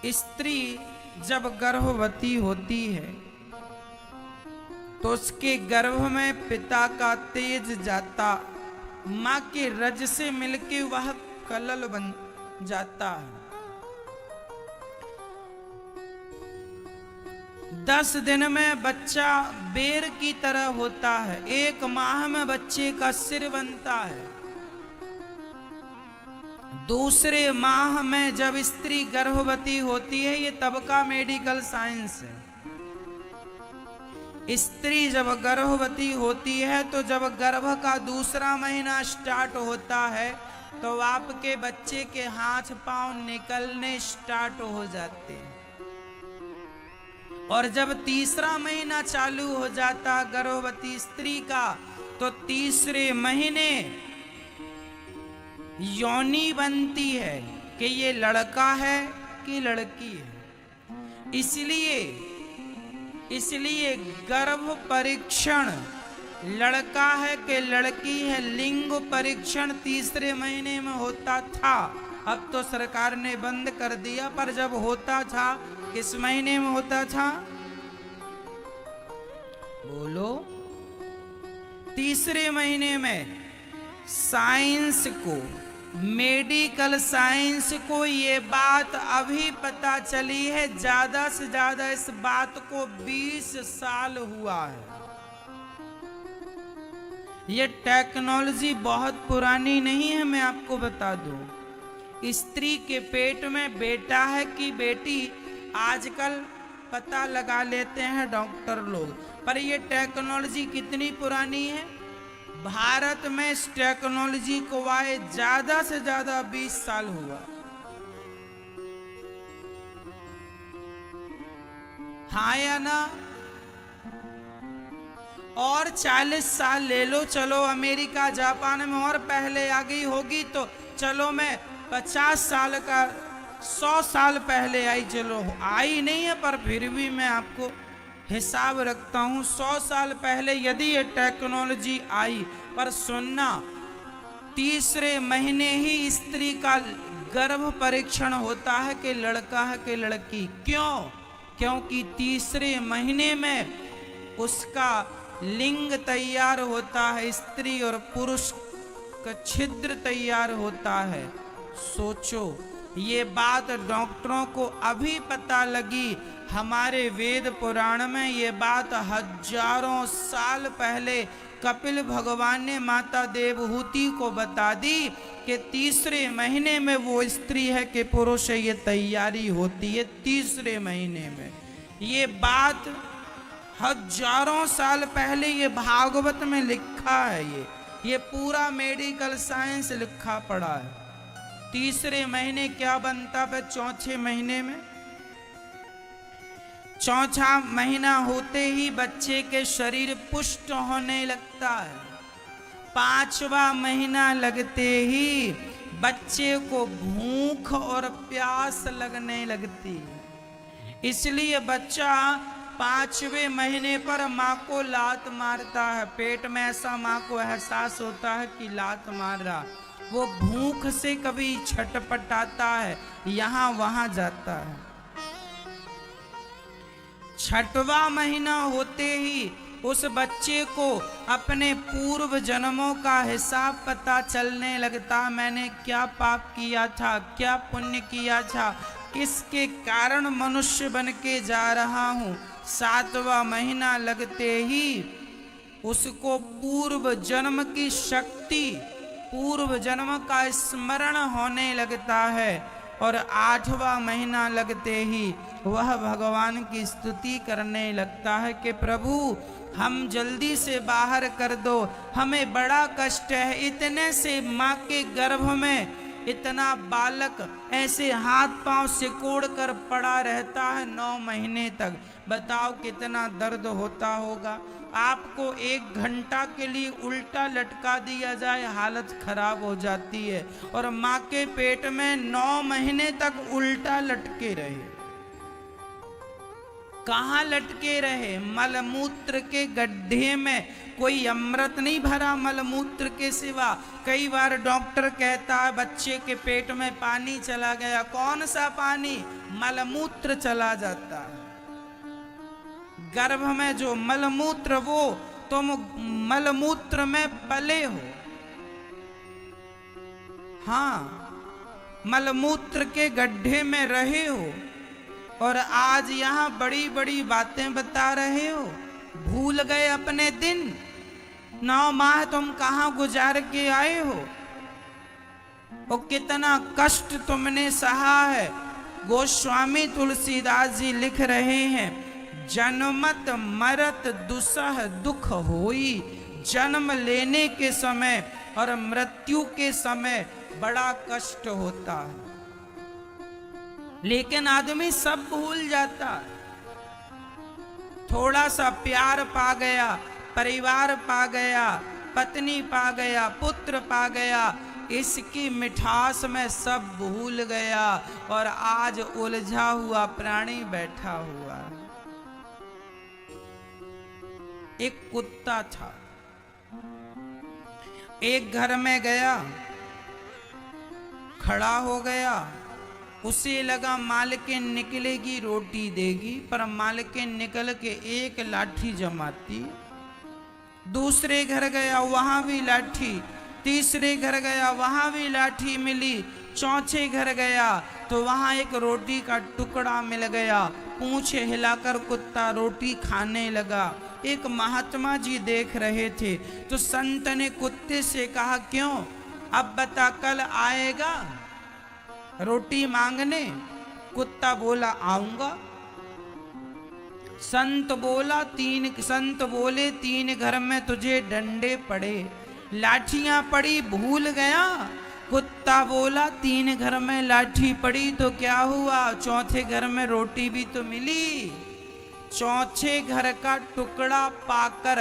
स्त्री जब गर्भवती होती है तो उसके गर्भ में पिता का तेज जाता, माँ के रज से मिलके वह कलल बन जाता है। 10 दिन में बच्चा बेर की तरह होता है, 1 माह में बच्चे का सिर बनता है। दूसरे माह में जब स्त्री गर्भवती होती है, ये तब का मेडिकल साइंस है। स्त्री जब गर्भवती होती है तो जब गर्भ का दूसरा महीना स्टार्ट होता है तो आपके बच्चे के हाथ पांव निकलने स्टार्ट हो जाते हैं। और जब तीसरा महीना चालू हो जाता गर्भवती स्त्री का तो तीसरे महीने योनि बनती है कि ये लड़का है कि लड़की है। इसलिए गर्भ परीक्षण लड़का है कि लड़की है, लिंग परीक्षण तीसरे महीने में होता था। अब तो सरकार ने बंद कर दिया, पर जब होता था किस महीने में होता था? बोलो। तीसरे महीने में। साइंस को, मेडिकल साइंस को ये बात अभी पता चली है, ज्यादा से ज्यादा इस बात को 20 साल हुआ है। ये टेक्नोलॉजी बहुत पुरानी नहीं है, मैं आपको बता दूं। स्त्री के पेट में बेटा है कि बेटी आजकल पता लगा लेते हैं डॉक्टर लोग, पर ये टेक्नोलॉजी कितनी पुरानी है। भारत में इस टेक्नोलॉजी को आए ज्यादा से ज्यादा 20 साल हुआ। हाँ या ना? और 40 साल ले लो, चलो अमेरिका जापान में और पहले आ गई होगी तो चलो मैं 50 साल का 100 साल पहले आई, चलो आई नहीं है पर फिर भी मैं आपको हिसाब रखता हूं 100 साल पहले यदि ये टेक्नोलॉजी आई। पर सुनना, तीसरे महीने ही स्त्री का गर्भ परीक्षण होता है कि लड़का है कि लड़की। क्यों? क्योंकि तीसरे महीने में उसका लिंग तैयार होता है, स्त्री और पुरुष का छिद्र तैयार होता है। सोचो, ये बात डॉक्टरों को अभी पता लगी। हमारे वेद पुराण में ये बात हजारों साल पहले कपिल भगवान ने माता देवहूति को बता दी कि तीसरे महीने में वो स्त्री है कि पुरुष है, ये तैयारी होती है तीसरे महीने में। ये बात हजारों साल पहले ये भागवत में लिखा है। ये पूरा मेडिकल साइंस लिखा पड़ा है। तीसरे महीने क्या बनता है? चौथे महीने में, चौथा महीना होते ही बच्चे के शरीर पुष्ट होने लगता है। 5वां महीना लगते ही बच्चे को भूख और प्यास लगने लगती है। इसलिए बच्चा 5वें महीने पर माँ को लात मारता है। पेट में ऐसा माँ को एहसास होता है कि लात मार रहा, वो भूख से कभी छटपटाता है, यहाँ वहां जाता है। 6वां महीना होते ही उस बच्चे को अपने पूर्व जन्मों का हिसाब पता चलने लगता। मैंने क्या पाप किया था, क्या पुण्य किया था, किसके कारण मनुष्य बन के जा रहा हूँ। 7वां महीना लगते ही उसको पूर्व जन्म की शक्ति, पूर्व जन्म का स्मरण होने लगता है। और 8वां महीना लगते ही वह भगवान की स्तुति करने लगता है कि प्रभु हम जल्दी से बाहर कर दो, हमें बड़ा कष्ट है। इतने से माँ के गर्भ में इतना बालक ऐसे हाथ पांव सिकोड़ कर पड़ा रहता है 9 महीने तक। बताओ कितना दर्द होता होगा। आपको 1 घंटा के लिए उल्टा लटका दिया जाए, हालत खराब हो जाती है। और माँ के पेट में 9 महीने तक उल्टा लटके रहे। कहाँ लटके रहे? मलमूत्र के गड्ढे में। कोई अमृत नहीं भरा मलमूत्र के सिवा। कई बार डॉक्टर कहता है बच्चे के पेट में पानी चला गया। कौन सा पानी? मलमूत्र चला जाता है। गर्भ में जो मलमूत्र, वो तुम मलमूत्र में पले हो। हाँ, मलमूत्र के गड्ढे में रहे हो और आज यहां बड़ी बड़ी बातें बता रहे हो। भूल गए अपने दिन। 9 माह तुम कहां गुजार के आए हो और कितना कष्ट तुमने सहा है। गोस्वामी तुलसीदास जी लिख रहे हैं, जन्मत मरत दुसह दुख होई। जन्म लेने के समय और मृत्यु के समय बड़ा कष्ट होता है, लेकिन आदमी सब भूल जाता है। थोड़ा सा प्यार पा गया, परिवार पा गया, पत्नी पा गया, पुत्र पा गया, इसकी मिठास में सब भूल गया और आज उलझा हुआ प्राणी बैठा हुआ है। एक कुत्ता था, एक घर में गया, खड़ा हो गया। उसे लगा मालकिन निकलेगी रोटी देगी, पर मालकिन निकल के एक लाठी जमाती। दूसरे घर गया, वहां भी लाठी। तीसरे घर गया, वहां भी लाठी मिली। चौथे घर गया तो वहां एक रोटी का टुकड़ा मिल गया। पूंछ हिलाकर कुत्ता रोटी खाने लगा। एक महात्मा जी देख रहे थे तो संत ने कुत्ते से कहा, क्यों, अब बता कल आएगा रोटी मांगने? कुत्ता बोला, आऊंगा। संत बोले, 3 घर में तुझे डंडे पड़े, लाठियां पड़ी, भूल गया? कुत्ता बोला, 3 घर में लाठी पड़ी तो क्या हुआ, चौथे घर में रोटी भी तो मिली। चौथे घर का टुकड़ा पाकर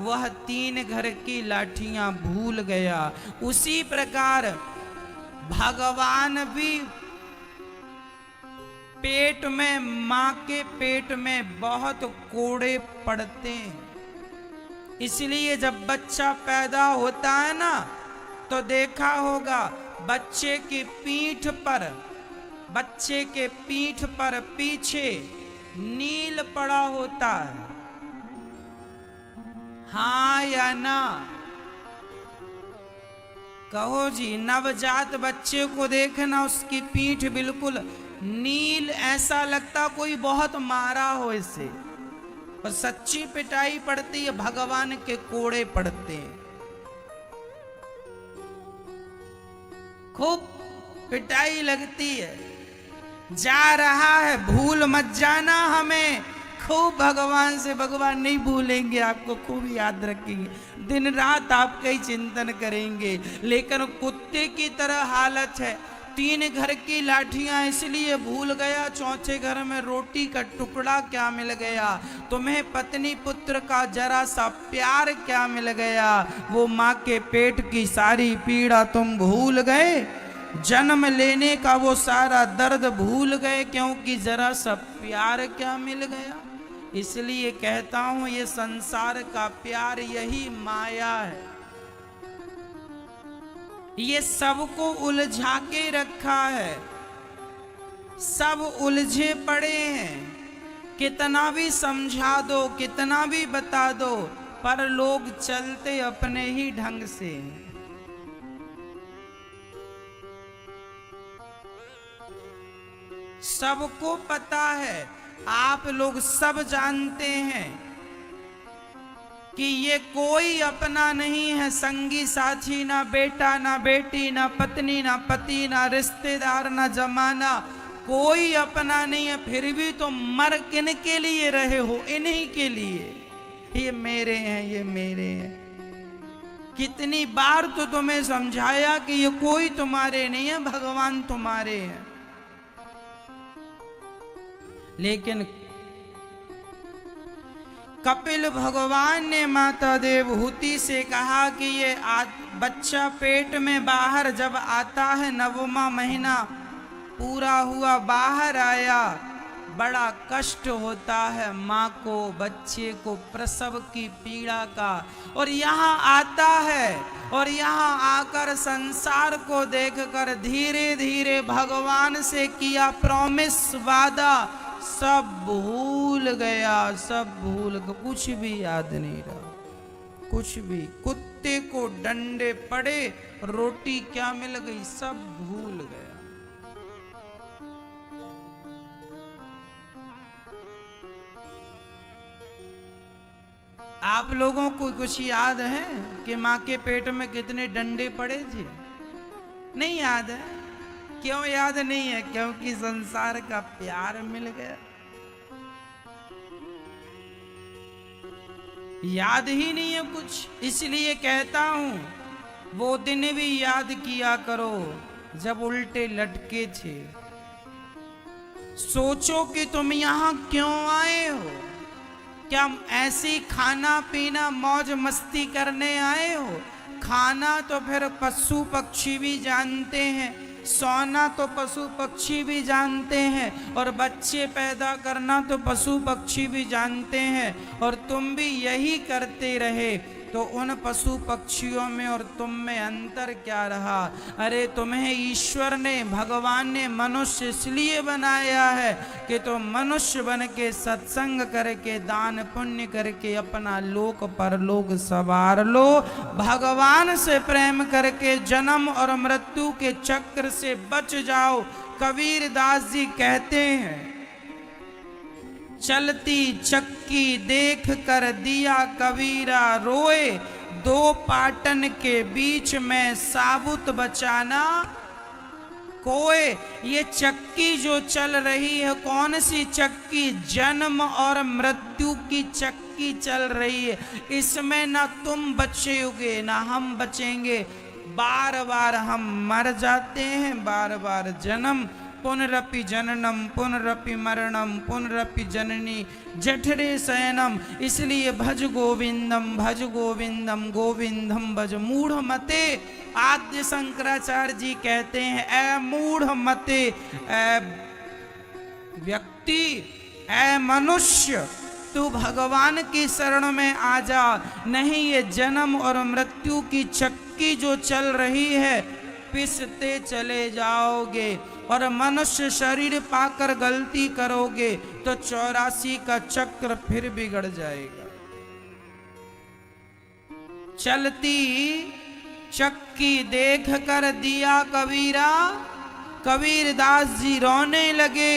वह 3 घर की लाठियां भूल गया। उसी प्रकार भगवान भी पेट में, मां के पेट में बहुत कोड़े पड़ते हैं। इसलिए जब बच्चा पैदा होता है ना, तो देखा होगा बच्चे के पीठ पर पीछे नील पड़ा होता है। हाँ या ना? कहो जी। नवजात बच्चे को देखना, उसकी पीठ बिल्कुल नील, ऐसा लगता कोई बहुत मारा हो इसे। और सच्ची पिटाई पड़ती है, भगवान के कोड़े पड़ते हैं। खूब पिटाई लगती है। जा रहा है, भूल मत जाना हमें। खूब भगवान से, भगवान नहीं भूलेंगे, आपको खूब याद रखेंगे, दिन रात आपका ही चिंतन करेंगे। लेकिन कुत्ते की तरह हालत है। 3 घर की लाठियां इसलिए भूल गया, चौथे घर में रोटी का टुकड़ा क्या मिल गया? तुम्हें पत्नी पुत्र का जरा सा प्यार क्या मिल गया? वो माँ के पेट की सारी पीड़ा तुम भूल गए। जन्म लेने का वो सारा दर्द भूल गए, क्योंकि जरा सा प्यार क्या मिल गया। इसलिए कहता हूं, ये संसार का प्यार यही माया है। ये सबको उलझा के रखा है, सब उलझे पड़े हैं। कितना भी समझा दो, कितना भी बता दो, पर लोग चलते अपने ही ढंग से। सबको पता है, आप लोग सब जानते हैं कि ये कोई अपना नहीं है। संगी साथी, ना बेटा ना बेटी, ना पत्नी ना पति, ना रिश्तेदार, ना जमाना, कोई अपना नहीं है। फिर भी तो मर किन के लिए रहे हो? इन्हीं के लिए। ये मेरे हैं, ये मेरे हैं। कितनी बार तो तुम्हें समझाया कि ये कोई तुम्हारे नहीं है, भगवान तुम्हारे हैं। लेकिन कपिल भगवान ने माता देवहूति से कहा कि ये बच्चा पेट में बाहर जब आता है, 9वां महीना पूरा हुआ, बाहर आया, बड़ा कष्ट होता है माँ को, बच्चे को, प्रसव की पीड़ा का। और यहाँ आता है और यहाँ आकर संसार को देखकर धीरे धीरे भगवान से किया प्रॉमिस, वादा सब भूल गया, सब भूल गया, कुछ भी याद नहीं रहा, कुछ भी। कुत्ते को डंडे पड़े, रोटी क्या मिल गई, सब भूल गया। आप लोगों को कुछ याद है कि माँ के पेट में कितने डंडे पड़े थे? नहीं याद है। क्यों याद नहीं है? क्योंकि संसार का प्यार मिल गया, याद ही नहीं है कुछ। इसलिए कहता हूं वो दिन भी याद किया करो जब उल्टे लटके थे। सोचो कि तुम यहां क्यों आए हो। क्या ऐसे ही खाना पीना मौज मस्ती करने आए हो? खाना तो फिर पशु पक्षी भी जानते हैं, सोना तो पशु पक्षी भी जानते हैं, और बच्चे पैदा करना तो पशु पक्षी भी जानते हैं। और तुम भी यही करते रहे तो उन पशु पक्षियों में और तुम में अंतर क्या रहा? अरे तुम्हें ईश्वर ने, भगवान ने मनुष्य इसलिए बनाया है कि तुम मनुष्य बन के सत्संग करके, दान पुण्य करके अपना लोक परलोक सवार लो। भगवान से प्रेम करके जन्म और मृत्यु के चक्र से बच जाओ। कबीर दास जी कहते हैं, चलती चक्की देख कर दिया कबीरा रोए, दो पाटन के बीच में साबुत बचाना कोए। ये चक्की जो चल रही है, कौन सी चक्की? जन्म और मृत्यु की चक्की चल रही है। इसमें ना तुम बचोगे ना हम बचेंगे। बार बार हम मर जाते हैं, बार बार जन्म, पुनरपि जननम पुनरपि मरणम पुनरपि जननी जठरे शयनम। इसलिए भज गोविंदम गोविंदम भज। मूढ़ मते, आद्य शंकराचार्य जी कहते हैं, ऐ मूढ़ मते, ऐ व्यक्ति, ऐ मनुष्य, तू भगवान की शरण में आ जा। नहीं ये जन्म और मृत्यु की चक्की जो चल रही है, पिसते चले जाओगे। और मनुष्य शरीर पाकर गलती करोगे तो 84 का चक्र फिर बिगड़ जाएगा। चलती चक्की देख कर दिया कबीरा। कबीर दास जी रोने लगे।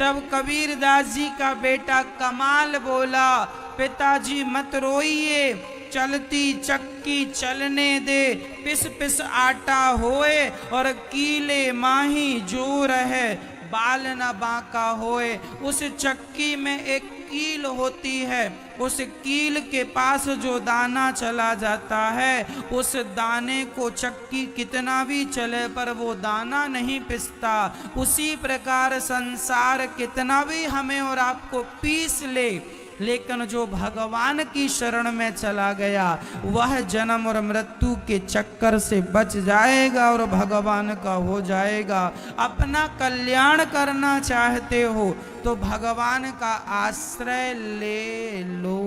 तब कबीर दास जी का बेटा कमाल बोला, पिताजी मत रोइए, चलती चक्की चलने दे, पिस पिस आटा होए और कीले माही जोर है, बाल न बांका होए। उस चक्की में एक कील होती है, उस कील के पास जो दाना चला जाता है, उस दाने को चक्की कितना भी चले पर वो दाना नहीं पिसता। उसी प्रकार संसार कितना भी हमें और आपको पीस ले, लेकिन जो भगवान की शरण में चला गया वह जन्म और मृत्यु के चक्कर से बच जाएगा और भगवान का हो जाएगा। अपना कल्याण करना चाहते हो तो भगवान का आश्रय ले लो।